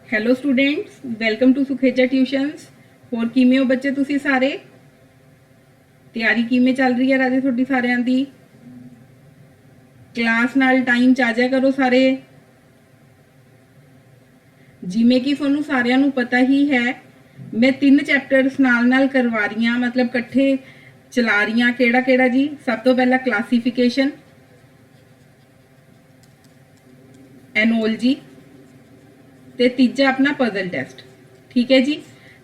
Hello students, welcome to Sukheja tuitions. होर किवें हो बच्चे तुसी सारे? तैयारी किवें चल रही है राजे तुहाडी सारिਆਂ दी? क्लास नाल टाइम च आ जा करो सारे। जिवें कि तुहानू सारिਆਂ ਨੂੰ पता ही है, मैं 3 चैप्टर्स नाल करवा रही हाँ, मतलब कट्ठे चला रही हाँ। केड़ा केड़ा जी? सब तो पहला क्लासीफिकेशन, एनोलॉजी ते तीजा अपना पजल टेस्ट। ठीक है जी।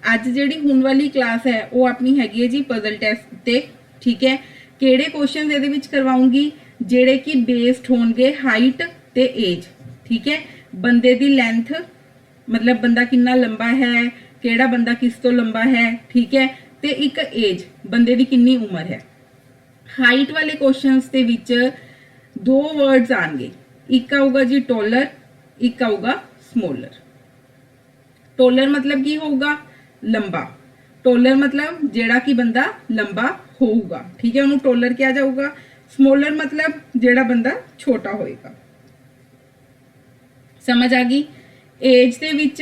अज जिहड़ी हुण वाली क्लास है वो अपनी हैगी है जी पजल टेस्ट ते। ठीक है, किहड़े क्वेश्चन इहदे विच करवाऊंगी जिहड़े कि बेस्ड होणगे हाइट ते एज। ठीक है, बंदे दी लेंथ, मतलब बंदा कितना लंबा है, केड़ा बंदा किस तो लंबा है। ठीक है, ते एक एज, बंदे दी कितनी उम्र है। हाइट वाले क्वेश्चंस दे विच 2 वर्ड्स आएंगे, एक आऊगा जी टॉलर, एक आऊगा स्मॉलर। टॉलर मतलब की होगा? लंबा। टॉलर मतलब जेड़ा कि बंदा लंबा होगा। ठीक है, उन्होंने टॉलर क्या जाऊगा। स्मॉलर मतलब जेड़ा बंदा छोटा होएगा। समझ आ गई? एज दे विच,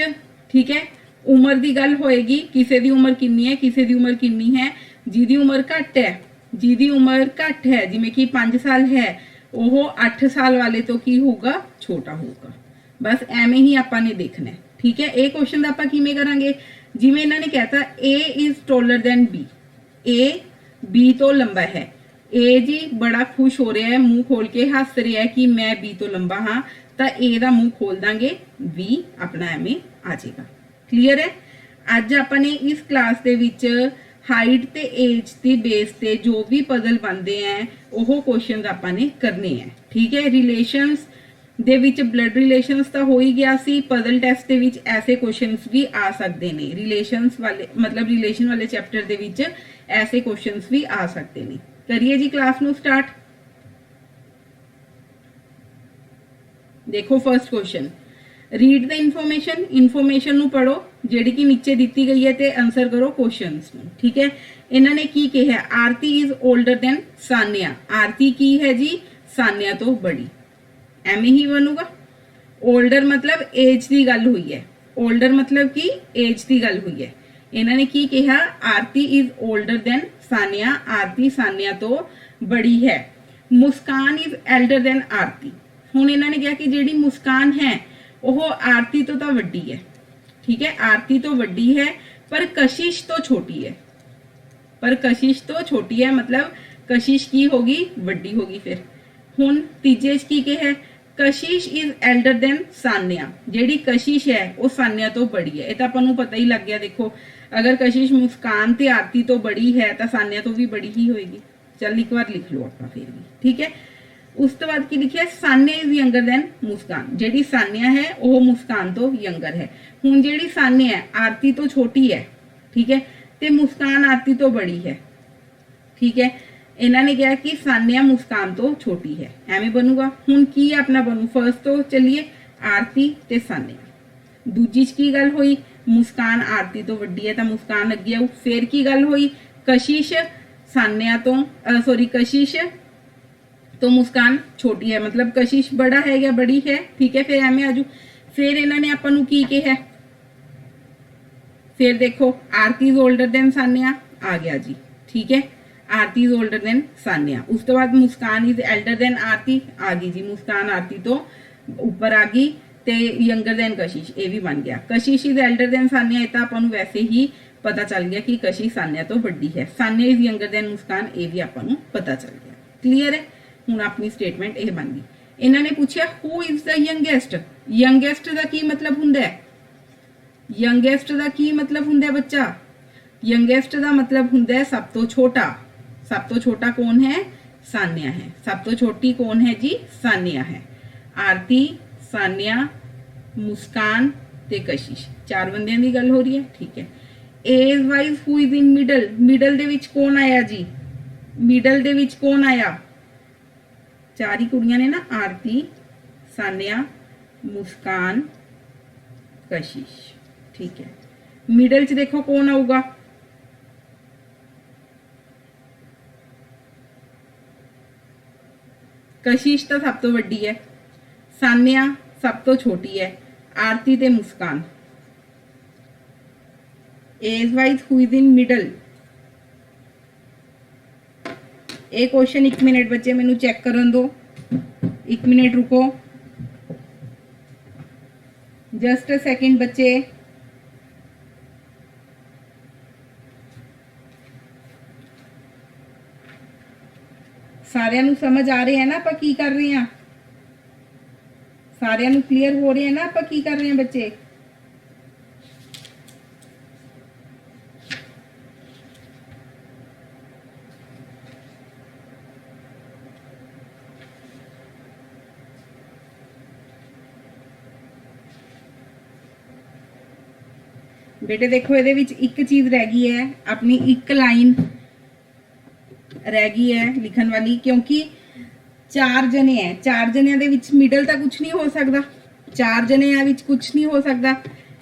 ठीक है, उम्र की गल होएगी, किसी की उम्र कितनी है, किसी की उम्र कितनी है। जिहदी उम्र घट है, जिहदी उम्र घट है, जिवें कि 5 साल है, वह 8 साल वाले तो की होगा, छोटा होगा। बस एवें ही आपां ने देखना है। ठीक है, ये क्वेश्चन आपां किवें करांगे? जिवें इन्होंने कहता A is taller than B, A B तो लंबा है। ए जी बड़ा खुश हो रहा है, मुंह खोल के हस रहा है कि मैं बी तो लंबा हाँ, तो ए दा मुंह खोल देंगे, बी अपना एवें आ जाएगा। क्लीयर है? अज आपने इस क्लास दे विच हाइट ते एज के बेस ते जो भी पजल बनते हैं वो क्वेश्चन आपने करने हैं। ठीक है, relations they which blood relations तो हो ही गया सी, पजल टेस्ट दे विच ऐसे क्वेश्चंस भी आ सकते हैं। रिलेशंस वाले मतलब रिलेशन वाले चैप्टर दे विच ऐसे क्वेश्चंस भी आ सकते हैं। करिए जी क्लास नू स्टार्ट। देखो first question, read the information. Information नू पढ़ो जिहड़ी कि नीचे दी गई है ते आंसर करो क्वेश्चंस नू। ठीक है, इन्होंने की कहा, आरती इज ओल्डर देन सान्या। आरती की है जी? सान्या तो बड़ी। एवें ही बनूगा। ओल्डर मतलब एज की गल हुई है, ओल्डर मतलब कि एज की गल हुई है। इन्होंने की कहा, आरती इज ओल्डर देन सान्या, आरती सान्या तो बड़ी है। मुस्कान इज एल्डर देन आरती। हुण इन्होंने कहा कि जिहड़ी मुस्कान है वह आरती तो वड्डी है। ठीक है, आरती तो वड्डी है पर कशिश तो छोटी है। पर कशिश तो छोटी है मतलब कशिश की होगी, वड्डी होगी। फिर हुण तीजे की है, कशिश इज एल्डर देन सान्या। जिहड़ी कशिश है वो सान्या तो बड़ी है। ये तो आपां पता ही लग गया। देखो, अगर कशिश मुस्कान ते आरती तो बड़ी है तो सान्या तो भी बड़ी ही होएगी। चल एक बार लिख लो आप फिर भी। ठीक है, उस तो बाद की लिखिया, सान्या इज यंगर देन मुस्कान। जिहड़ी सान्या है वह मुस्कान तो यंगर है। हुण जिहड़ी सान्या है, आरती तो छोटी है, ठीक है, ते मुस्कान आरती तो बड़ी है। ठीक है, इन्होंने कहा कि सान्या मुस्कान तो छोटी है। एवें बनूगा। हुण की अपना बनू, फर्स्ट तो चलिए आरती ते सान्या। दूजी च की गल हुई, मुस्कान आरती तो वड्डी है तो मुस्कान अगे आऊ। फिर की गल हुई, कशिश सान्या तो सॉरी कशिश तो मुस्कान छोटी है, मतलब कशिश बड़ा है या बड़ी है। ठीक है, फिर एवें आजू। फिर इन्होंने आपां की कहा, फिर देखो आरती इज ओल्डर देन सान्या आ गया जी। ठीक है, आरती इज ओल्डर देन सान्या। उस तो बाद मुस्कान इज एल्डर देन आरती आ गई जी। मुस्कान आरती तो ऊपर आ गई ते यंगर देन कशिश, ये भी बन गया। कशिश इज एल्डर देन सान्या, ये तो आपां वैसे ही पता चल गया कि कशिश सान्या तो बड़ी है। सान्या इज यंगर देन मुस्कान, ये भी आपां पता चल गया। क्लीयर है? हुण अपनी स्टेटमेंट ये बन गई। इन्होंने पूछा, who is the youngest. Youngest का की मतलब हुंदा है? यंगेस्ट का की मतलब हुंदा है बच्चा? यंगेस्ट का मतलब हुंदा है सब तो छोटा। सब तो छोटा कौन है? सान्या है। सब तो छोटी कौन है जी? सान्या है। आरती, सान्या, मुस्कान ते कशिश, 4 बंदियां की गल हो रही है। ठीक है, age wise who is in middle. Middle दे विच कौन आया जी? मिडल दे विच कौन आया? 4 ही कुड़ियां ने ना, आरती, सान्या, मुस्कान, कशिश। ठीक है, मिडल च देखो कौन आऊगा? कशिश तो सब तो वड्डी है, सान्या सब तो छोटी है, आरती ते Muskan age wise who is in middle. ये क्वेश्चन 1 मिनट बच्चे मैनू चेक करन दो, 1 मिनट रुको, जस्ट अ सेकंड बच्चे। सारिਆਂ ਨੂੰ समझ आ रहे हैं ना ਆਪਾਂ की कर रहे हैं, सारिਆਂ ਨੂੰ क्लीयर हो रहे हैं ना ਆਪਾਂ की कर रहे हैं बच्चे। बेटे देखो ये एक चीज रह गई है, अपनी एक लाइन रह गई है लिखन वाली, क्योंकि 4 जने हैं, 4 जनिया दे विच मिडल तो कुछ नहीं हो सकता, 4 जनिया विच कुछ नहीं हो सकता।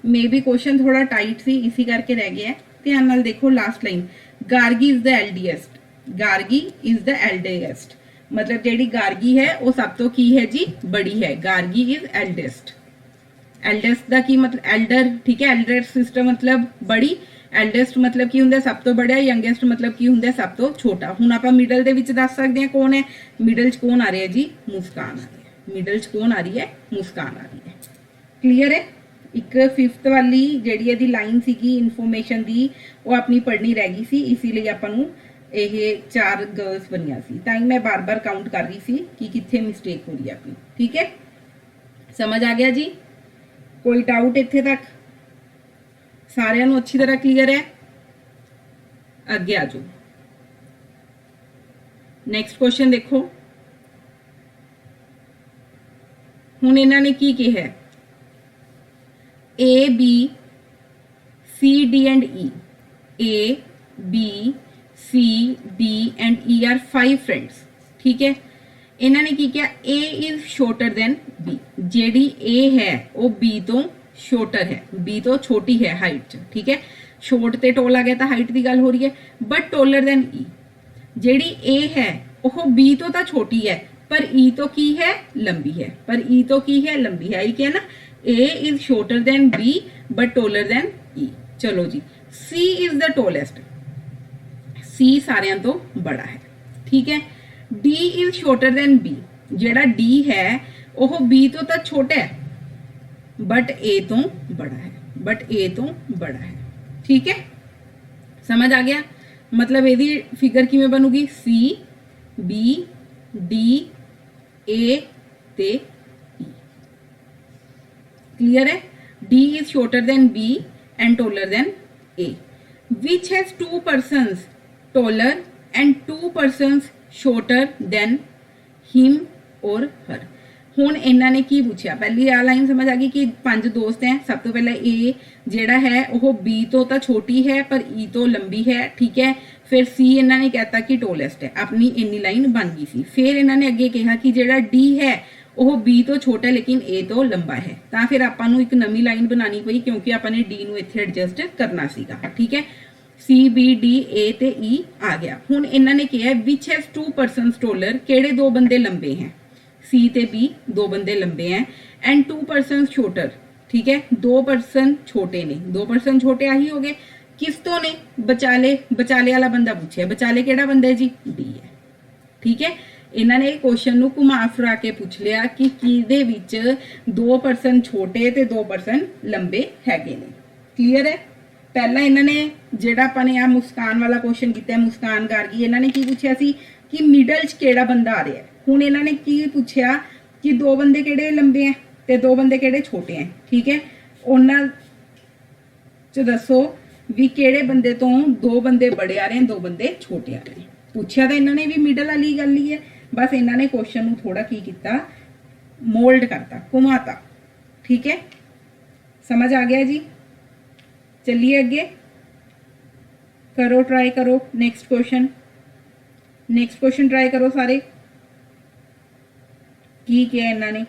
मे बी क्वेश्चन थोड़ा टाइट सी, इसी करके रह गया है। ध्यान नाल देखो last line, Gargi is the eldest, Gargi is the eldest, मतलब जेडी गार्गी है वो सब तो की है जी, बड़ी है। गार्गी इज एल्डेस्ट, एल्डेस्ट का की मतलब एल्डर, ठीक है, एल्डर सिस्टर मतलब बड़ी, एल्डेस्ट मतलब की हुंदा सब तो बड़ा, यंगेस्ट मतलब की हुंदा सब तो छोटा। हुण आपां मिडल दे विच दस सकदे हां कौन है, मिडल च कौन आ रहा है जी, मुस्कान आ रही है, मिडल च कौन आ रही है, मुस्कान आ रही है। क्लीयर है। एक 5th वाली जिहड़ी इहदी लाइन सीगी इन्फॉर्मेशन दी, वो अपनी पढ़नी रह गई सी, इसीलिए आपां नूं ये 4 गर्ल्स बनिया सी, तां ही मैं बार बार काउंट कर रही सी कि कित्थे मिस्टेक हो रही है अपनी। ठीक है, समझ आ गया जी, कोई डाउट इत्थे तक सारिਆਂ ਨੂੰ अच्छी तरह क्लीयर है। अगे आ जाओ, नेक्स्ट क्वेश्चन देखो। हुण इन्हां ने की कहा है, A B C D and E, A B C D and E are 5 friends. ठीक है, इन्हां ने की किया, A is shorter than B, जेडी ए है वो बी तो शॉर्टर है, बी तो छोटी है हाइट च। ठीक है, शॉर्ट ते टोल आ गया तो हाइट की गल हो रही है, but taller than E, JD A है वो बी तो छोटी है, पर ई तो की है, लंबी है, पर ई तो की है, लंबी है। क्या ना, A is shorter than B but taller than E. चलो जी, C is the tallest, C सारियां तो बड़ा है। ठीक है, D is shorter than B, जेड़ा डी है वो बी तो छोटा है बट ए तो बड़ा है, बट ए तो बड़ा है। ठीक है, समझ आ गया, मतलब यदि फिगर किमें बनूगी, सी बी डी ए ते ई। क्लियर है, D is shorter than B and taller than A, which has 2 persons taller and 2 persons shorter than him और हर। हुण इन्हां ने की पूछा, पहली आ लाइन समझ आ गई कि 5 दोस्त हैं। सब तो पहले ए जेड़ा है वो बी तो छोटी है पर ई तो लंबी है। ठीक है, फिर सी इन्हां ने कहता कि टोलेस्ट है, अपनी इन्नी लाइन बन गई सी। फिर इन्हां ने अगे कहा कि जेड़ा डी है वो बी तो छोटा लेकिन ए तो लंबा है, तो फिर आपां नूं एक नवी लाइन बनानी पई, क्योंकि आपां ने डी नूं इत्थे एडजस्ट करना सीगा। ठीक है, सी बी डी ए ते ई आ गया। हुण इन्हां ने कहा विच हैज 2 persons टोलर, केड़े 2 बंदे लंबे हैं, सी ते बी 2 बंदे लंबे हैं, एंड 2 persons शॉर्टर। ठीक है, 2 person छोटे ने, 2 person छोटे आही हो गए। किस तो ने, बचाले, बचाले वाला बंदा पूछे, बचाले केड़ा बंदा है जी, डी है। ठीक है, इन्होंने क्वेश्चन नूं घुमा फिरा के पूछ लिया कि किहदे विच 2 person छोटे ते 2 person लंबे हैगे ने। क्लीयर है। पहला इन्होंने जेड़ा अपने आ मुस्कान वाला क्वेश्चन किया, मुस्कान गार्गी, इन्होंने की पूछा सी कि मिडल च केड़ा बंदा आ रहा है। हुण इन्होंने की पूछा कि 2 बंदे केड़े लंबे हैं ते 2 बंदे केड़े छोटे हैं। ठीक है, उन्हां च दसो भी केड़े बंदे तो 2 बंदे बड़े आ रहे हैं, 2 बंदे छोटे आ रहे हैं। पूछा तो इन्होंने भी मिडल वाली गल ही है, बस इन्होंने क्वेश्चन नूं थोड़ा की किया, मोल्ड करता, घुमाता। ठीक है, समझ आ गया जी। चलिए अगे करो, ट्राई करो next question, next question try करो सारे। की किया इन्होंने,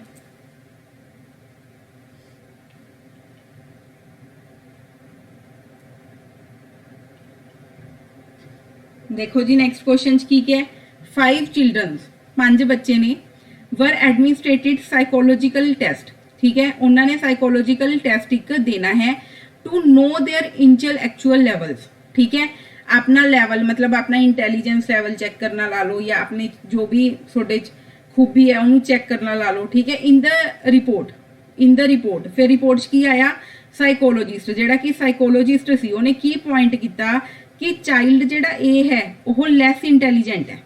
देखो जी नेक्स्ट क्वेश्चन की क्या है, 5 चिल्ड्रन, 5 बच्चे ने वर एडमिनिस्ट्रेटेड साइकोलॉजिकल टेस्ट। ठीक है, उन्होंने साइकोलॉजिकल टेस्ट एक देना है, to know their intellectual levels, ठीक है, अपना लेवल मतलब अपना इंटैलीजेंस लेवल चेक करना ला लो, या अपने जो भी थोड़े खूबी है उन्होंने चेक करना ला लो, ठीक है। इन द रिपोर्ट फिर रिपोर्ट च की आया, साइकोलॉजिस्ट जेड़ा कि साइकोलॉजिस्ट सी उन्हें की पॉइंट किया कि चाइल्ड जेड़ा ए है वह लैस इंटैलीजेंट है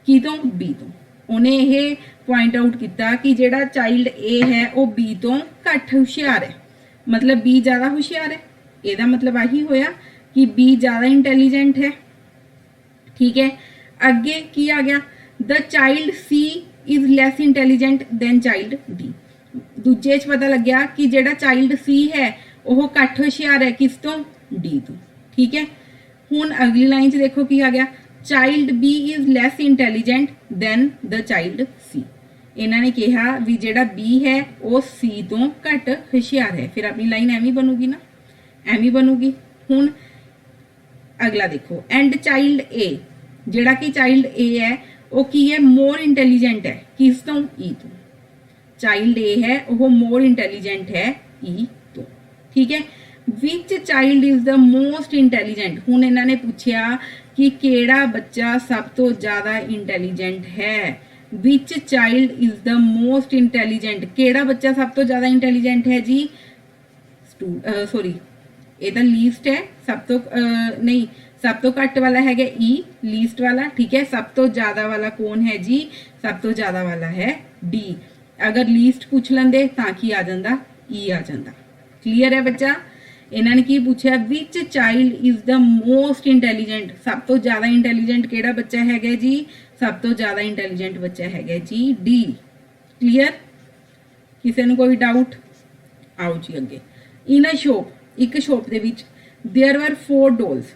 की तो बी तो, उन्हें यह पॉइंट आउट किया कि जेड़ा चाइल्ड ए है वह बी तो घट हुशियार है, मतलब बी ज़्यादा हुशियार है, ਇਹਦਾ मतलब आही होया कि बी ज़्यादा इंटैलीजेंट है, ठीक है। अगे की आ गया, the child C is less intelligent than child D, दूजे च पता लग गया कि जेड़ा चाइल्ड सी है वह घट हुशियार है किस तो डी तो, ठीक है। हुण अगली लाइन च देखो की आ गया, child B is less intelligent than the child C, इन्होंने कहा भी जेड़ा बी है वो सी तो घट हुशियार है, फिर अपनी लाइन एवं बनूगी ना, एवं बनूगी। हुण अगला देखो, एंड चाइल्ड ए जेड़ा कि चाइल्ड ए है वो की है मोर इंटैलीजेंट है किस तो ई तो, चाइल्ड ए है वो मोर इंटैलीजेंट है ई तो, ठीक है। Which child is the most intelligent, हुण इन्होंने पूछा कि केड़ा बच्चा सब तो ज़्यादा इंटैलीजेंट है, which child is the most intelligent, केड़ा बच्चा सब तो ज़्यादा इंटैलीजेंट है जी, सॉरी ये तो लीस्ट है, सब तो नहीं सब तो घट वाला है ई, लीस्ट वाला, ठीक है। सब तो ज़्यादा वाला कौन है जी, सब तो ज़्यादा वाला है डी, अगर लीस्ट पूछ लेंदे तां की आ जांदा ई आ जांदा। क्लीयर है बच्चा, इन्होंने की पूछा which child is the most intelligent, सब तो ज़्यादा इंटैलीजेंट केड़ा बच्चा है जी, सब तो ज़्यादा इंटैलीजेंट बच्चा है जी डी। क्लीयर, किसी ने कोई डाउट? आओ जी अगे। इन अ शॉप, एक शॉप दे विच देयर वर 4 डॉल्स,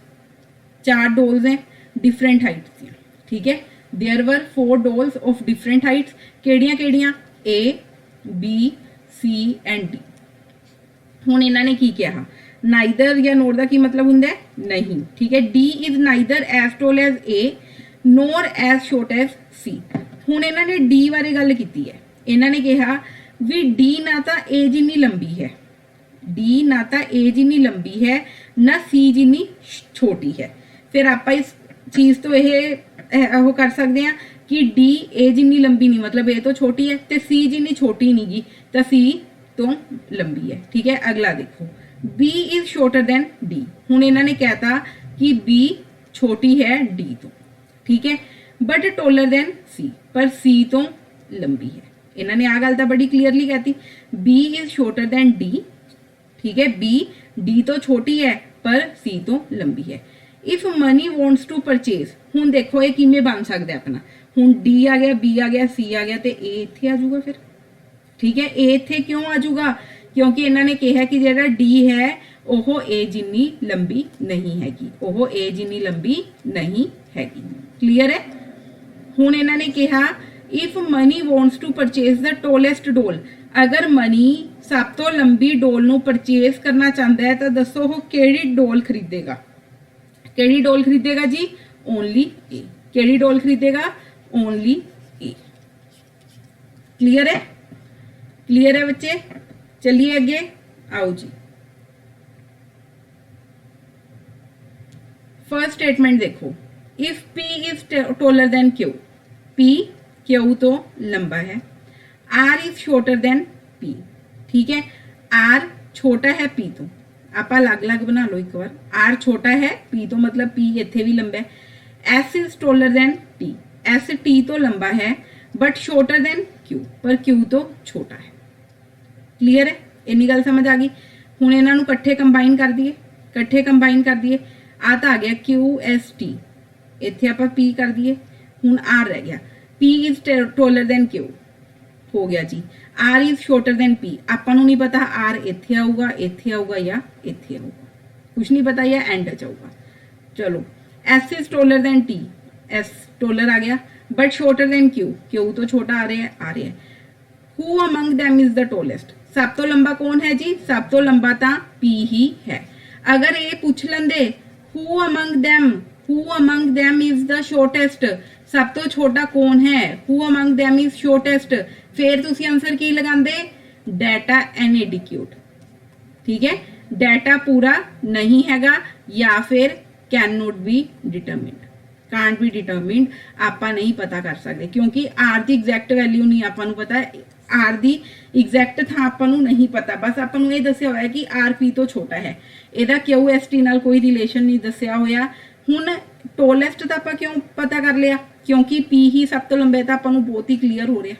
4 डॉल्स हैं डिफरेंट हाइट्स दी, ठीक है। There were 4 dolls of different heights, केड़ियां केड़ियां, A B C and D. हुण इन्होंने की कहा, नाइदर या नोर का की मतलब हुंदा है नहीं, ठीक है। D is neither as tall as A nor as short as C. हुण इन्होंने डी बारे गल की है, इन्होंने कहा भी डी ना तो ए जिन्नी लंबी है, डी ना तो ए जिन्नी लंबी है ना सी जिन्नी छोटी है, फिर आप इस चीज़ तो यह कर सकते हैं कि डी ए जिन्नी लंबी नहीं मतलब ए तो छोटी है, तो सी जिन्नी छोटी नहीं गी तो सी तो लंबी है, ठीक है। अगला देखो, B is shorter than D, हुण इन्होंने कहता कि बी छोटी है डी तो, ठीक है, बट टोलर देन सी, पर सी तो लंबी है। इन्होंने आ गल तो बड़ी क्लीयरली कहती, B is shorter than D, ठीक है, बी डी तो छोटी है पर सी तो लंबी है। If Mani wants to purchase, हुण देखो ये किमें बन सकता है अपना, हुण डी आ गया, बी आ गया, सी आ गया, तो ए इत्थे आ जाऊगा फिर, ठीक है। ए इत्थे क्यों आ जाऊगा, क्योंकि इन्होंने कहा कि जेड़ा डी है वह ए जिन्नी लंबी नहीं हैगी, वह ए जिन्नी लंबी नहीं हैगी। क्लीयर है। हुण इन्होंने कहा if Mani wants to purchase the tallest doll, अगर मनी सब तो लंबी डोल नू परचेज करना चाहता है तो दसो वो केड़ी डोल खरीदेगा, केड़ी डोल खरीदेगा जी, ओनली ए, केड़ी डोल खरीदेगा, ओनली ए। क्लियर है, क्लियर है बच्चे, चलिए अगे आओ जी। फर्स्ट स्टेटमेंट देखो, if P is taller than Q, P Q तो लंबा है, R is shorter than P, ठीक है, आर छोटा है पी तो, आप अलग अलग बना लो एक बार, आर छोटा है पी तो मतलब पी इत्थे भी लंबा है, S is taller than T, S T तो लंबा है बट शॉर्टर देन क्यू, पर क्यू तो छोटा है। क्लीयर है, इन्नी गल समझ आ गई। हुण इन्हां नूं इकट्ठे कंबाइन कर दिए, इकट्ठे कंबाइन कर दिए, आ तो आ गया क्यू एस टी, इत्थे आपां पी कर दिए, हुण आर रह गया, P is taller than Q हो गया जी, R is shorter than P, आपां नूं नहीं पता आर इत्थे आऊगा, इत्थे आऊगा या इत्थे आऊगा, कुछ नहीं पता या एंड च आऊगा। चलो, S is taller than T, S taller आ गया but shorter than Q, Q तो छोटा आ रहा है, आ रहा है। Who among them is the tallest, सब तो लंबा कौन है जी, सब तो लंबा तो पी ही है। अगर ये पूछ लेंदे who among them is the shortest, सब तो छोटा कौन है, who among them is shortest, फिर तुसी आंसर की लगांदे, डाटा इनएडिक्यूट, ठीक है। डाटा पूरा नहीं हैगा या फिर can not be determined, can't be determined आपां नहीं पता कर सकते क्योंकि आर दी एग्जैक्ट वैल्यू नहीं आपां नूं पता, आर दी एग्जैक्ट थां आपां नूं नहीं पता, बस आपां नूं ये दस्सिया होया कि आर पी तो छोटा है, ਇਹਦਾ QST ਨਾਲ कोई रिलेशन नहीं दस्सिया होया। हुण टोलेस्ट दा आपां क्यों पता कर लिया क्योंकि P ही सब तो लंबा है, तो आपां नूं बहुत ही क्लीयर हो रहा,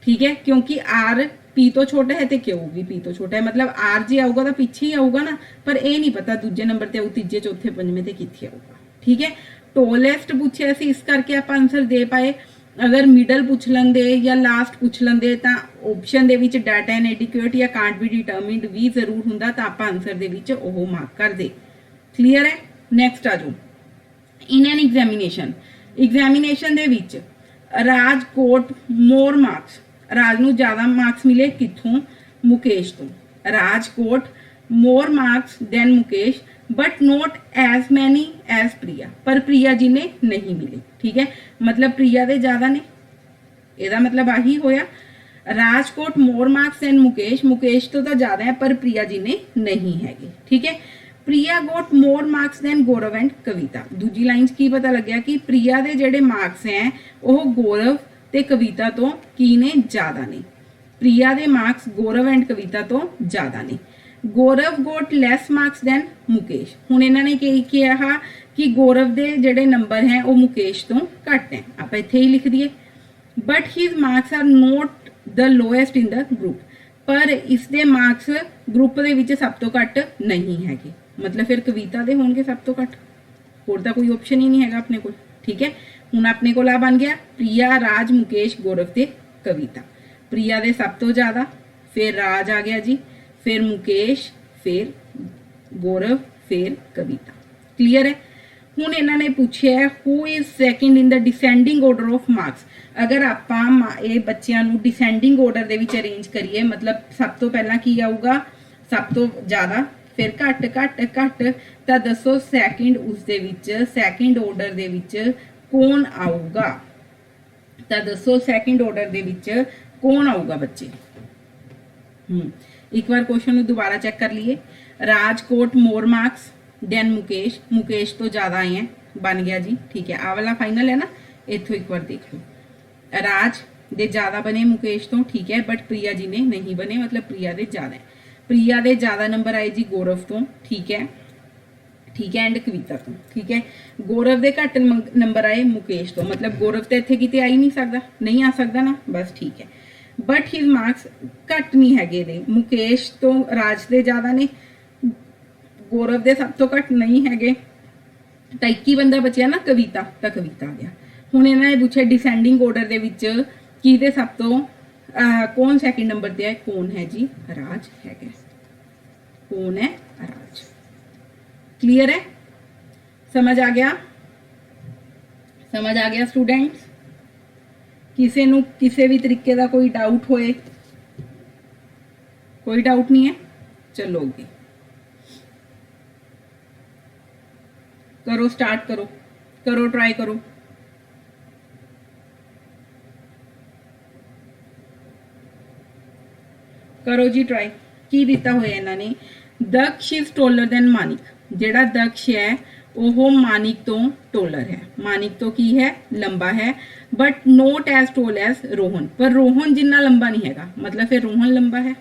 ठीक है, क्योंकि R P तो छोटा है तो Q भी P तो छोटा है, मतलब R जे आऊगा तो पीछे ही आऊगा ना, पर ये नहीं पता दूजे नंबर ते आऊ, तीजे चौथे पंजवें ते कित्थे आऊगा, ठीक है। टोलेस्ट पूछे सी इस करके आप आंसर दे पाए, अगर मिडल पूछ लेंदे या लास्ट पूछ लेंदे तो ऑप्शन दे विच डाटा इनएडिक्वेट या कांट बी डिटरमिंड भी जरूर हुंदा, तो आप आंसर दे विच ओह मार्क कर दे। क्लीयर है। नैक्सट आ जाओ, इन एन एग्जामिनेशन, एग्जामिनेशन दे विच Raj got more marks, Raj नूं ज़्यादा मार्क्स मिले कित्थों, मुकेश तो, Raj got more marks than Mukesh but not as many as Priya, पर प्रिया जी ने नहीं मिले, ठीक है, मतलब प्रिया दे ज़्यादा ने, ਇਹਦਾ मतलब आही होया। Rajkot more marks and Mukesh, Mukesh तो ज़्यादा है पर प्रिया जी ने नहीं हैगे, ठीक है। Priya got more marks than Gaurav and Kavita, दूजी लाइन की पता लग्या कि प्रिया दे जेडे मार्क्स हैं वह गौरव ते कविता तो की ने ज़्यादा ने, प्रिया दे मार्क्स गौरव एंड कविता तो ज़्यादा ने। गौरव गोट लैस मार्क्स दैन मुकेश, हुण इन्होंने कहा कि गौरव दे जेडे नंबर हैं वो मुकेश तो घट हैं, आप इत्थे ही लिख दिए। But his marks are not the lowest in the group, पर इसके मार्क्स ग्रुप दे विच सब तो घट नहीं हैगे, मतलब फिर कविता दे होणगे सब तो घट, होर तां कोई ऑप्शन ही नहीं हैगा अपने कोल, ठीक है। हुण अपने कोल आ बन गया प्रिया, राज, मुकेश, गौरव ते कविता। प्रिया दे सब तो ज़्यादा, फिर राज आ गया जी, फिर मुकेश, फिर गौरव, फिर कविता। क्लीयर है। हुण इन्होंने पूछे है who is second in the descending order of marks, अगर आपां ये बच्चों नूं डिसेंडिंग ऑर्डर दे विच अरेंज करिए, मतलब सब तो पहला की आऊगा सब तो ज़्यादा, फिर घट घट घट, तो दसो सैकेंड उस दे विच सैकेंड ऑर्डर दे विच कौन आऊगा, तो दसो सैकेंड ऑर्डर दे विच कौन आऊगा बच्चे। एक बार क्वेश्चन दोबारा चेक कर लिए। Raj got more marks than Mukesh, Mukesh तो ज़्यादा आए हैं, बन गया जी, ठीक है। आ वाला फाइनल है ना, इथों एक बार देख लो, राज दे ज़्यादा बने मुकेश तो, ठीक है, बट प्रिया जी ने नहीं बने, मतलब प्रिया दे ज़्यादा है। प्रिया दे ज़्यादा नंबर आए जी गौरव तो, ठीक है, ठीक है, एंड कविता तो, ठीक है। गौरव दे घट नंबर आए मुकेश तो, मतलब गौरव तो इत्थे किते आ ही नहीं सकता, नहीं आ सकता ना, बस ठीक है। बट हिज मार्क्स घट नहीं हैगे दे, मुकेश तो राज दे ज़्यादा ने, गौरव दे सब तो घट नहीं हैगे, तो एक ही बंदा बचिया ना कविता, तो कविता आ गया। हुण इन्होंने पूछा डिसेंडिंग ऑर्डर दे विच किहदे सब तो कौन सैकेंड नंबर ते है, कौन है जी, राज है, कौन है, राज। क्लियर है, समझ आ गया, समझ आ गया स्टूडेंट्स। किसी नूं किसी भी तरीके का कोई डाउट होए, कोई डाउट नहीं है, चलो अगे करो, स्टार्ट करो, करो ट्राई करो। करो जी ट्राई। की दिता होया इन्होंने, दक्ष इज टोलर देन मानिक, जेड़ा दक्ष है वो मानिक तो टोलर है, मानिक तो की है, लंबा है, but not as tall as Rohan, पर रोहन जिन्ना लंबा नहीं हैगा, मतलब फिर रोहन लंबा है।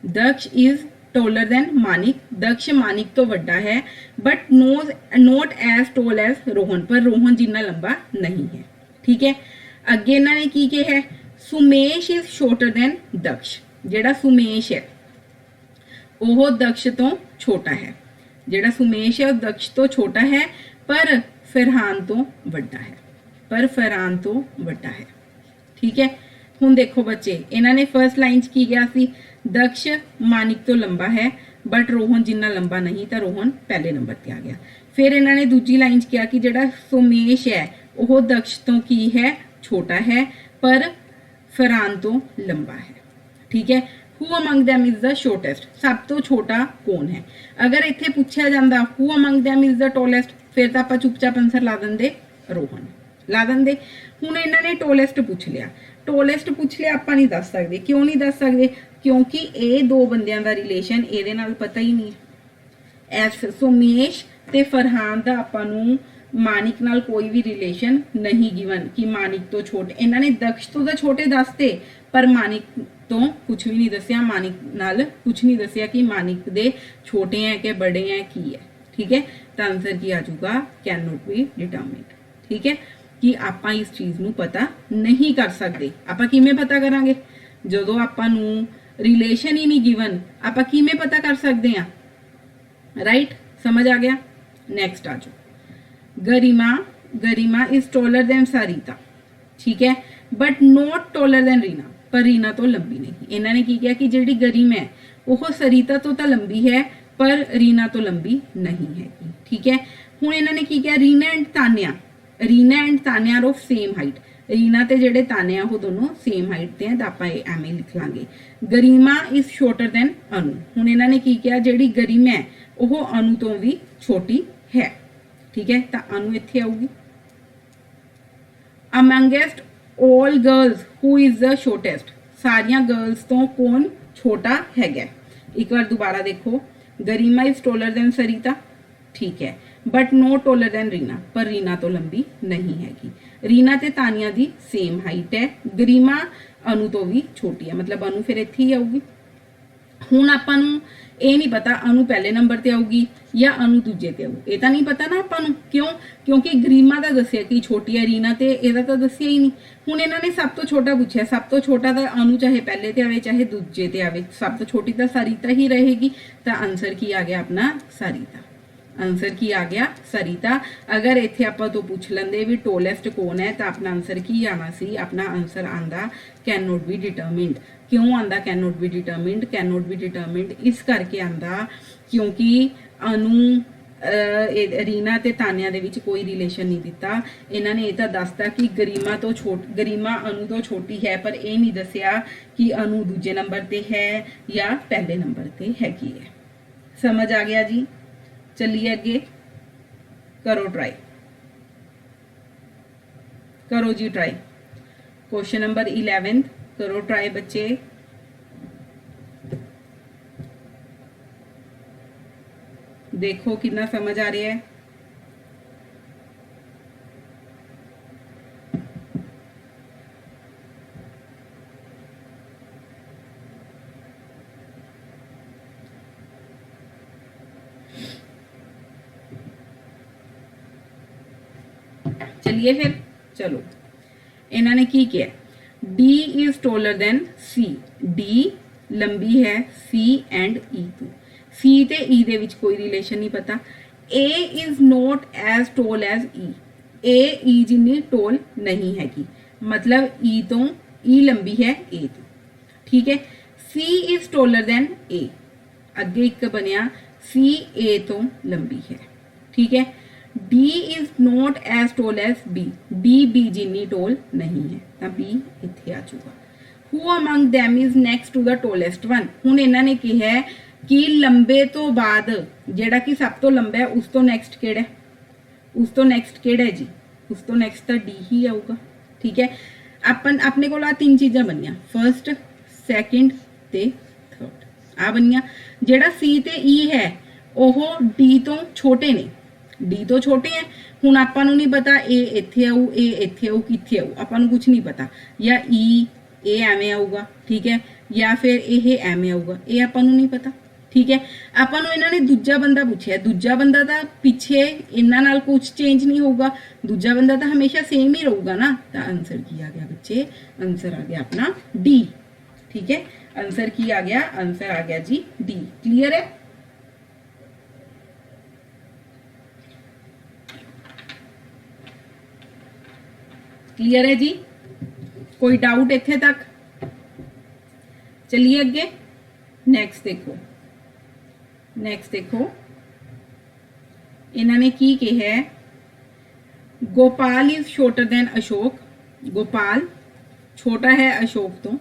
Daksh is taller than Manik, Daksh Manik तो वड्डा है, but not as tall as Rohan, पर रोहन जिन्ना लंबा नहीं है, ठीक है। अगे इन्होंने की कहा, सुमेश इज शॉर्टर देन दक्ष, जेड़ा सुमेश है वह दक्ष तो छोटा है, जेड़ा सुमेश है वह दक्ष तो छोटा है, पर फरहान तो वड्डा है, पर फरहान तो वड्डा है, ठीक है। हुण देखो बच्चे, इन्होंने फर्स्ट लाइन च की गया सी, दक्ष मानिक तो लंबा है बट रोहन जिन्ना लंबा नहीं, तो रोहन पहले नंबर पे आ गया। फिर इन्होंने दूजी लाइन च किया कि जेड़ा सुमेश है वह दक्ष तो की है, छोटा है, पर फरहान तो लंबा है, ठीक है। Who among them is the shortest, सब तो छोटा कौन है। अगर इत्थे पूछा जाता who among them is the tallest, फिर तो आप चुपचाप आंसर ला देंगे रोहन, ला देंगे। हुण इन्होंने टॉलेस्ट पूछ लिया, ਟੋਲੈਸਟ ਪੁੱਛ ਲਿਆ ਆਪਾਂ ਨਹੀਂ ਦੱਸ ਸਕਦੇ। ਕਿਉਂ ਨਹੀਂ ਦੱਸ ਸਕਦੇ? ਕਿਉਂਕਿ ਇਹ ਦੋ ਬੰਦਿਆਂ ਦਾ ਰਿਲੇਸ਼ਨ ਇਹਦੇ ਨਾਲ ਪਤਾ ਹੀ ਨਹੀਂ ਹੈ। ਐਸ ਸੁਮੇਸ਼ ਤੇ ਫਰਹਾਨ ਦਾ ਆਪਾਂ ਨੂੰ ਮਾਨਿਕ ਨਾਲ ਕੋਈ ਵੀ ਰਿਲੇਸ਼ਨ ਨਹੀਂ ਗਿਵਨ ਕਿ ਮਾਨਿਕ ਤੋਂ ਛੋਟੇ। ਇਹਨਾਂ ਨੇ ਦਕਸ਼ ਤੋਂ ਤਾਂ ਛੋਟੇ ਦੱਸਤੇ ਪਰ ਮਾਨਿਕ ਤੋਂ ਕੁਝ ਵੀ ਨਹੀਂ ਦੱਸਿਆ, ਮਾਨਿਕ ਨਾਲ ਕੁਝ ਨਹੀਂ ਦੱਸਿਆ ਕਿ ਮਾਨਿਕ ਦੇ ਛੋਟੇ ਹੈ ਕਿ ਬੜੇ ਹੈ ਕੀ ਹੈ। ਠੀਕ ਹੈ, ਤਾਂ ਆਨਸਰ ਕੀ ਆ ਜਾਊਗਾ? Can note B determined. ਠੀਕ ਹੈ, ਕਿ ਆਪਾਂ ਇਸ ਚੀਜ਼ ਨੂੰ ਪਤਾ ਨਹੀਂ ਕਰ ਸਕਦੇ। ਆਪਾਂ ਕਿਵੇਂ ਪਤਾ ਕਰਾਂਗੇ? ਜਦੋਂ ਆਪਾਂ ਨੂੰ ਰਿਲੇਸ਼ਨ ਹੀ ਨਹੀਂ ਗਿਵਨ, ਆਪਾਂ ਕਿਵੇਂ ਪਤਾ ਕਰ ਸਕਦੇ ਹਾਂ? ਰਾਈਟ, ਸਮਝ ਆ ਗਿਆ? नेक्स्ट आ जाओ। गरिमा इज टॉलर देन सरिता, ठीक है, but not taller than Reena, पर रीना तो लंबी नहीं। इन्होंने की किया कि जिहड़ी गरिमा है वह सरिता तो लंबी है पर रीना तो लंबी नहीं है। ठीक है, हुण इन्होंने की किया? Reena and Tanya are of same height. Reena ते जिहड़े तान्या वो दोनों सेम हाइट ते हैं, तो आपां एवें लिख लांगे। गरिमा इज शॉर्टर देन अनु। हुण इन्होंने की किया? जिहड़ी गरिमा है वह अनु तो भी छोटी है। ठीक है, तो अनु इत्थे आऊगी। Amongst all girls who is the shortest. सारियां गर्ल्स तो कौन छोटा है? एक बार दोबारा देखो। Garima is taller than Sarita, ठीक है, but no taller than Reena, पर रीना तो लंबी नहीं हैगी। रीना ते तानिया दी सेम हाइट है। गरिमा अनु तो भी छोटी है, मतलब अनु फिर इत्थे ही आऊगी। हुण आपां नूं ਇਹ नहीं पता अनु पहले नंबर ते आऊगी या अनु दूजे ते आऊ, ये तो नहीं पता ना आपां नूं। क्यों? क्योंकि गरिमा दा दस्सिया कि छोटी है, रीना ते इहदा तां दस्सिया ही नहीं। हुण इन्हां ने सब तो छोटा पूछा, सब तो छोटा तो अनु चाहे पहले ते आवे चाहे दूजे ते आवे, सब तो छोटी तो सरिता ही रहेगी। तो आंसर की आ गया अपना? सरिता। आंसर की आ गया? सरिता। अगर इत्थे आपां तो पूछ लेंदे भी टोलेस्ट कौन है, तो अपना आंसर की आना सी? अपना आंसर आंदा कैन नॉट बी डिटरमिंड। क्यों आंदा can not be determined? Can not be determined इस करके आंदा क्योंकि अनु रीना ते तान्या दे विच कोई रिलेशन नहीं दिता। इन्होंने ये तो दसता कि गरिमा अनु तो छोटी है, पर यह नहीं दसिया कि अनु दूजे नंबर ते है या पहले नंबर ते हैगी है। समझ आ गया जी? चलिए अगे करो ट्राई, करो जी ट्राई। क्वेश्चन नंबर 11 करो ट्राई बच्चे। देखो कितना समझ आ रहा है। चलिए फिर चलो, इन्होंने की किया? D is taller than C. D लंबी है सी एंड ई तो। सी ते ई दे विच कोई रिलेशन नहीं पता। A is not as tall as E. A E जिन्नी टॉल नहीं हैगी, मतलब ई तो ई लंबी है ए तो। ठीक है, सी इज टॉलर देन ए। अगे एक बनया सी ए तो लंबी है। ठीक है, D is not as tall as B। D B जिन्नी टॉल नहीं है, तो B इत्थे आ जाऊगा। Who among them is next to the tallest one। हुण इन्होंने कहा है कि लंबे तो बाद जेड़ा कि सब तो लंबा है उस तो नेक्स्ट केड़ा है? उस तो नेक्स्ट केड़ा है जी? उस तो नेक्स्ट तो D ही आऊगा। ठीक है, अपने को तीन चीज़ां बनिया, फर्स्ट सैकेंड ते थर्ड। आ बनिया। जेड़ा C ते E है ओह D तो छोटे ने, डी तो छोटे हैं। हुण आपां नूं नहीं पता ए इत्थे आऊ, ए इत्थे आऊ, कित्थे आऊ, आपां नूं कुछ नहीं पता। या ई ए एवें आऊगा, ठीक है, या फिर यह एवें आऊगा, ये आपां नूं नहीं पता। ठीक है, आपां नूं इन्हां ने दूजा बंदा पूछिया, दूजा बंदा तां पिछे इन्हां नाल कुछ चेंज नहीं होगा, दूजा बंदा तां हमेशा सेम ही रहूगा ना। तो आंसर की आ गया बच्चे? आंसर आ गया अपना डी। ठीक है, आंसर की आ गया? आंसर आ गया जी डी। क्लियर है? क्लियर है जी? कोई डाउट इत्थे तक? चलिए अगे नेक्स्ट देखो। नेक्स्ट देखो इन्होंने की कहा है? Gopal is shorter than Ashok. Gopal छोटा है अशोक तो,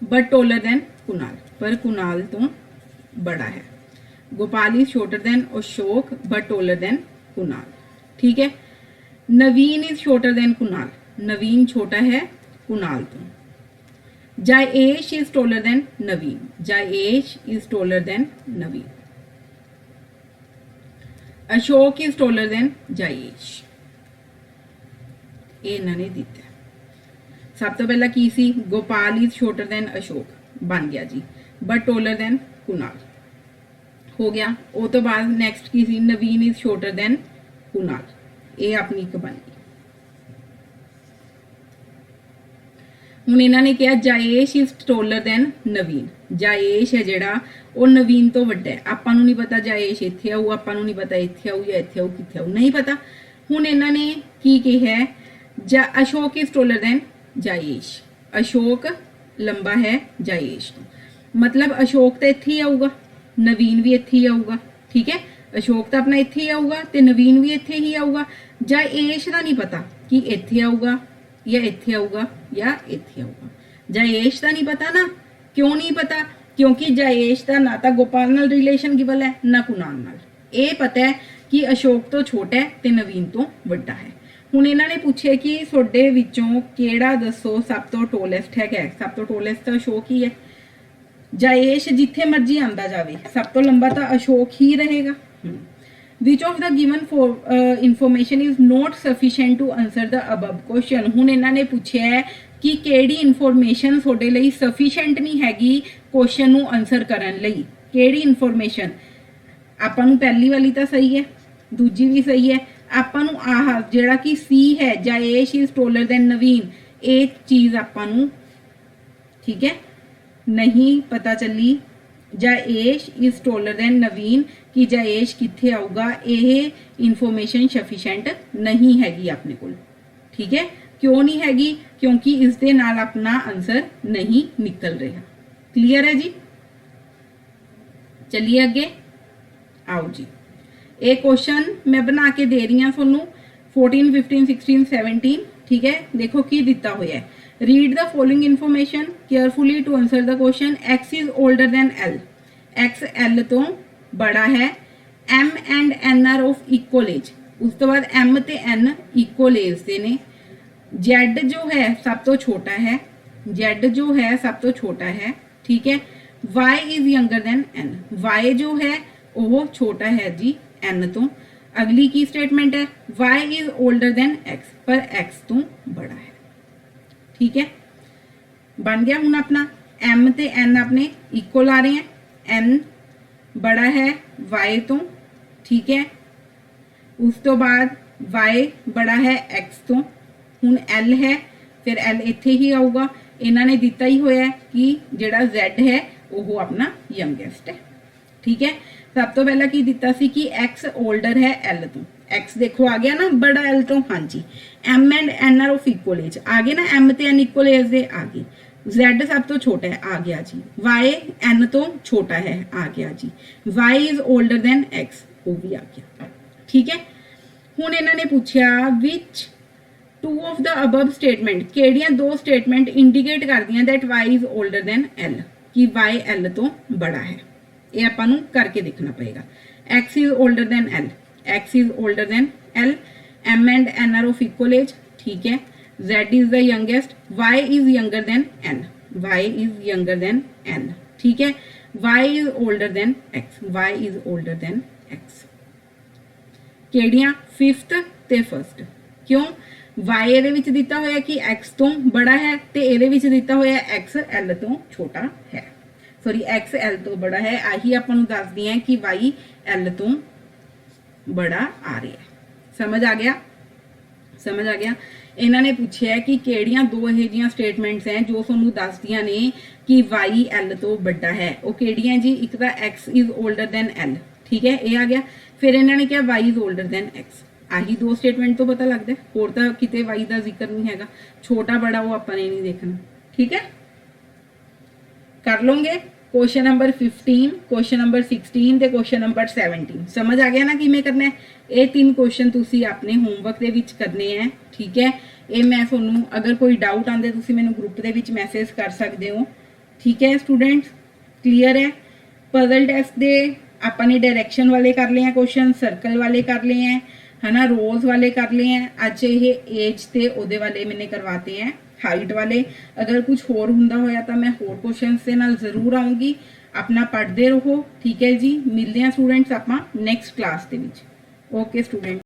बट टॉलर देन कुणाल, पर कुणाल तो बड़ा है। Gopal is shorter than Ashok but taller than Kunal. ठीक है, नवीन इज शॉर्टर देन कुणाल। नवीन छोटा है कुणाल तो। Jayesh is taller than Naveen. Jayesh is taller than Naveen. Ashok is taller than Jayesh. ये इन्होंने दिता। सब तो पहला की सी, Gopal is shorter than Ashok, बन गया जी, बट टोलर देन कुणाल हो गया। वो तो बाद नैक्सट की सी, Naveen is shorter than Kunal, ये अपनी एक बन गई। ਹੁਣ ਇਹਨਾਂ ਨੇ ਕਿਹਾ ਜਾਏਸ਼ ਇਜ਼ ਟੋਲਰ ਦੈਨ ਨਵੀਨ। ਜਾਏਸ਼ ਹੈ ਜਿਹੜਾ ਉਹ ਨਵੀਨ ਤੋਂ ਵੱਡਾ ਹੈ। ਆਪਾਂ ਨੂੰ ਨਹੀਂ ਪਤਾ ਜਾਏਸ਼ ਇੱਥੇ ਆਊ, ਆਪਾਂ ਨੂੰ ਨਹੀਂ ਪਤਾ ਇੱਥੇ ਆਊ ਜਾਂ ਇੱਥੇ ਆਊ, ਕਿੱਥੇ ਆਊ, ਨਹੀਂ ਪਤਾ। ਹੁਣ ਇਹਨਾਂ ਨੇ ਕੀ ਕਿਹਾ ਹੈ, ਅਸ਼ੋਕ ਇਜ਼ ਟੋਲਰ ਦੈਨ ਜਾਏਸ਼। ਅਸ਼ੋਕ ਲੰਬਾ ਹੈ ਜਾਏਸ਼ ਤੋਂ, ਮਤਲਬ ਅਸ਼ੋਕ ਤਾਂ ਇੱਥੇ ਹੀ ਆਊਗਾ, ਨਵੀਨ ਵੀ ਇੱਥੇ ਹੀ ਆਊਗਾ। ਠੀਕ ਹੈ, ਅਸ਼ੋਕ ਤਾਂ ਆਪਣਾ ਇੱਥੇ ਹੀ ਆਊਗਾ ਤੇ ਨਵੀਨ ਵੀ ਇੱਥੇ ਹੀ ਆਊਗਾ। ਜਾਏਸ਼ ਦਾ ਨਹੀਂ ਪਤਾ ਕਿ ਇੱਥੇ ਆਊਗਾ या इत्थे आऊगा या इत्थे आऊगा। जायेश का नहीं पता ना, क्यों नहीं पता, क्योंकि जायेश का ना तो गोपाल नाल रिलेशन गिवल है ना कुणाल नाल। ये पता है कि अशोक तो छोटा है ते नवीन तो बड़ा है। हुण इन्हां ने पूछे कि तुहाडे विचों किहड़ा दसो सब तो टोलेस्ट है। सब तो टोलेस्ट तो अशोक ही है। जायेश जिथे मर्जी आंदा जावे, सब तो लंबा तो अशोक ही रहेगा। Which of the given information is not sufficient to answer the above question? ਹੁਣ ਇਹਨਾਂ ਨੇ ਪੁੱਛਿਆ ਹੈ ਕਿ ਕਿਹੜੀ ਇਨਫੋਰਮੇਸ਼ਨ ਤੁਹਾਡੇ ਲਈ ਸਫੀਸ਼ੀਐਂਟ ਨਹੀਂ ਹੈਗੀ ਕੁਐਸਚਨ ਨੂੰ ਆਨਸਰ ਕਰਨ ਲਈ। ਕਿਹੜੀ ਇਨਫੋਰਮੇਸ਼ਨ? ਆਪਾਂ ਨੂੰ ਪਹਿਲੀ ਵਾਲੀ ਤਾਂ ਸਹੀ ਹੈ, ਦੂਜੀ ਵੀ ਸਹੀ ਹੈ। ਆਪਾਂ ਨੂੰ ਆਹ ਜਿਹੜਾ ਕਿ ਸੀ ਹੈ, ਜਾਏਸ਼ ਇਜ਼ ਟੋਲਰ ਦੈਨ ਨਵੀਨ, ਇਹ ਚੀਜ਼ ਆਪਾਂ ਨੂੰ ਠੀਕ ਹੈ ਨਹੀਂ ਪਤਾ ਚੱਲੀ। जायेश इज टोलर देन नवीन कि जायेश किथे आऊगा, यह इन्फॉर्मेशन सफिशेंट नहीं हैगी अपने कोल। ठीक है, क्यों नहीं हैगी? क्योंकि इस दे नाल अपना आंसर नहीं निकल रहा। क्लियर है जी? चलिए अगे आओ जी। ये क्वेश्चन मैं बना के दे रही हूँ थोनू 14, 15, 16, 17। ठीक है, देखो की दिता हुआ है। Read the following information carefully to answer the question. X is older than L. X L तो बड़ा है। M and N are of equal age. उस तो बाद M ते N equal age दे ने। Z जो है सब तो छोटा है, Z जो है सब तो छोटा है। ठीक है, Y is younger than N. Y जो है वो छोटा है जी N तो। अगली की स्टेटमेंट है Y is older than X, पर X तो बड़ा है। ठीक है, बन गया। हूँ अपना M ते N अपने इक्वल आ रहे हैं। N बड़ा है Y तो। ठीक है, उस तो बाद Y बड़ा है X तो। हूँ L है, फिर L इत्थे ही आऊगा। इन्होंने दिता ही होया कि जिहड़ा Z है वो अपना यंगेस्ट है। ठीक है, सब तो पहला की दिता सी कि X ओल्डर है L तो। X देखो आ गया ना बड़ा L तो। हाँ जी, M and N are of equal age आ गए ना, M ते N इक्वल एज दे आ गए। Z सब तो छोटा है आ गया जी। Y N तो छोटा है आ गया जी। Y is older then X, वो भी आ गया। ठीक है, हुण इन्होंने पूछा which two of the above statement, केड़ियां दो स्टेटमेंट इंडिकेट कर दियां that Y is older than L, कि Y L तो बड़ा है। ये आपां नूं करके देखना पड़ेगा। X is older than L, X is older than L, M and N are of equal age। ठीक है, Z is the youngest, Y is younger than N, Y is younger than N। ठीक है, Y is older than X, Y is older than X। केड़ियां fifth ते first, क्यों? Y ਇਹਦੇ ਵਿੱਚ ਦਿੱਤਾ ਹੋਇਆ कि X ਤੋਂ बड़ा है ਤੇ ਇਹਦੇ ਵਿੱਚ ਦਿੱਤਾ ਹੋਇਆ X L ਤੋਂ छोटा है। सॉरी, X L ਤੋਂ बड़ा है। आही ਆਪਾਂ ਨੂੰ ਦੱਸਦੀ ਹੈ कि Y L ਤੋਂ बड़ा आ रहा है। समझ आ गया? समझ आ गया। इन्होंने पूछा है कि केड़ियां दो यह जिहियां स्टेटमेंट्स हैं जो तुहानूं दसदियां ने कि Y L तो बड़ा है। वो केड़ियां जी? एक तो X is older than L। ठीक है, ये आ गया। फिर इन्होंने कहा Y is older then X। आही दो स्टेटमेंट तो पता लगता है, होर तो किते Y का जिक्र नहीं हैगा। छोटा बड़ा वो आपां ने नहीं देखना। ठीक है, कर लोगे। क्वेश्चन नंबर 15, क्वेश्चन नंबर 16 ते क्वेश्चन नंबर 17 समझ आ गया ना किवें करना है? ये तीन क्वेश्चन तुसी अपने होमवर्क दे विच करने हैं। ठीक है, ये मैं तुहानूं अगर कोई डाउट आंदे तुसी मैनूं ग्रुप दे विच मैसेज कर सकते हो। ठीक है स्टूडेंट्स, क्लीयर है? पजल टेस्ट दे आपां ने डायरैक्शन वाले कर लिए हैं क्वेश्चन, सर्कल वाले कर लिए हैं, है ना, रोज वाले कर लिए हैं। अच्छा ये एज ते ओदे वाले मैंने करवाते हैं, हाइट वाले। अगर कुछ होर हुंदा होया तो मैं होर क्वेश्चंस दे नाल जरूर आऊँगी। अपना पढ़ते रहो, ठीक है जी। मिलते हैं स्टूडेंट्स आपां नैक्सट क्लास दे विच। Okay student.